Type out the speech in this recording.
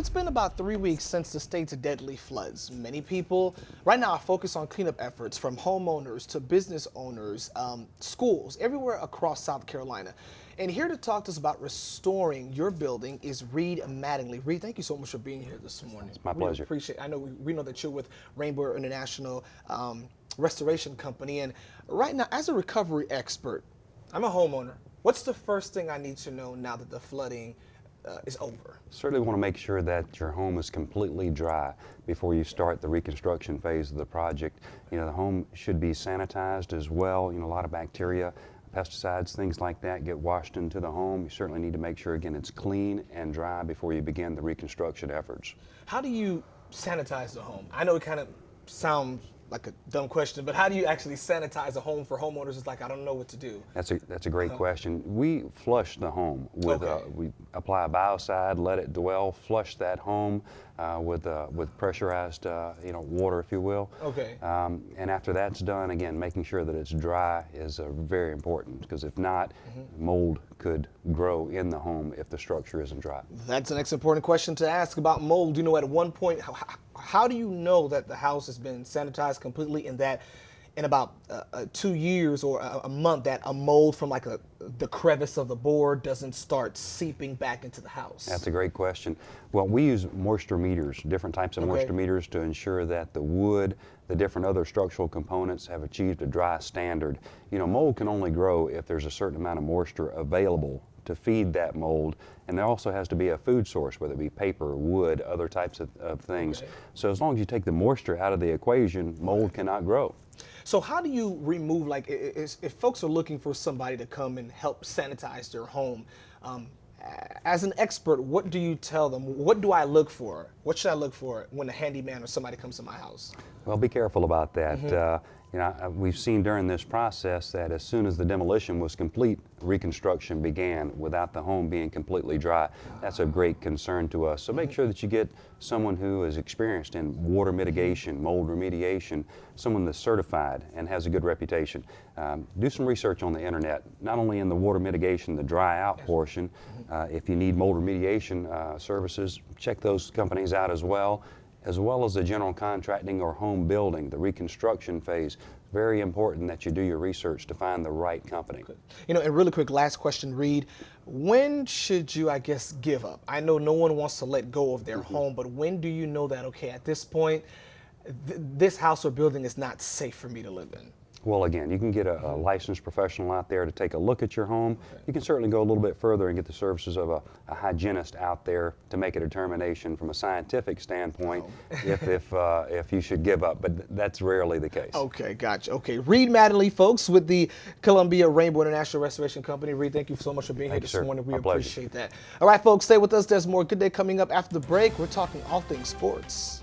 it's been about 3 weeks since the state's deadly floods. Many people right now are focused on cleanup efforts from homeowners to business owners, schools, everywhere across South Carolina. And here to talk to us about restoring your building is Reed Mattingly. Reed, thank you so much for being here this morning. It's my pleasure. Appreciate it. I know we know that you're with Rainbow International Restoration Company. And right now, as a recovery expert, I'm a homeowner. What's the first thing I need to know now that the flooding is over? Certainly want to make sure that your home is completely dry before you start the reconstruction phase of the project. You know, the home should be sanitized as well. You know, a lot of bacteria, pesticides, things like that get washed into the home. You certainly need to make sure, again, it's clean and dry before you begin the reconstruction efforts. How do you sanitize the home? I know it kind of sounds like a dumb question, but how do you actually sanitize a home for homeowners? It's like, I don't know what to do. That's a great question. We flush the home with, we apply a biocide, let it dwell, flush that home with pressurized, water, if you will. Okay. And after that's done, again, making sure that it's dry is very important, because if not, mold could grow in the home if the structure isn't dry. That's the next important question to ask about mold. You know, at one point, how do you know that the house has been sanitized completely, and that in about 2 years or a month that a mold from like the crevice of the board doesn't start seeping back into the house? That's a great question. Well, we use moisture meters, different types of moisture meters, to ensure that the wood, the different other structural components have achieved a dry standard. You know, mold can only grow if there's a certain amount of moisture available to feed that mold, and there also has to be a food source, whether it be paper, wood, other types of things. So as long as you take the moisture out of the equation, mold cannot grow. So how do you remove, like, if folks are looking for somebody to come and help sanitize their home, as an expert, what do you tell them? What do I look for? What should I look for when a handyman or somebody comes to my house? Well, be careful about that. We've seen during this process that as soon as the demolition was complete, reconstruction began without the home being completely dry. That's a great concern to us. So make sure that you get someone who is experienced in water mitigation, mold remediation, someone that's certified and has a good reputation. Do some research on the internet, not only in the water mitigation, the dry out portion. If you need mold remediation services, check those companies out as well as the general contracting or home building, the reconstruction phase. Very important that you do your research to find the right company. You know, and really quick, last question, Reed. When should you, I guess, give up? I know no one wants to let go of their home, but when do you know that, okay, at this point, this house or building is not safe for me to live in? Well, again, you can get a licensed professional out there to take a look at your home. You can certainly go a little bit further and get the services of a hygienist out there to make a determination from a scientific standpoint if you should give up, but that's rarely the case. Okay, gotcha. Okay, Reed Mattingly, folks, with the Columbia Rainbow International Restoration Company. Reed, thank you so much for being here this morning. We appreciate that. All right, folks, stay with us. There's more Good Day coming up after the break. We're talking all things sports.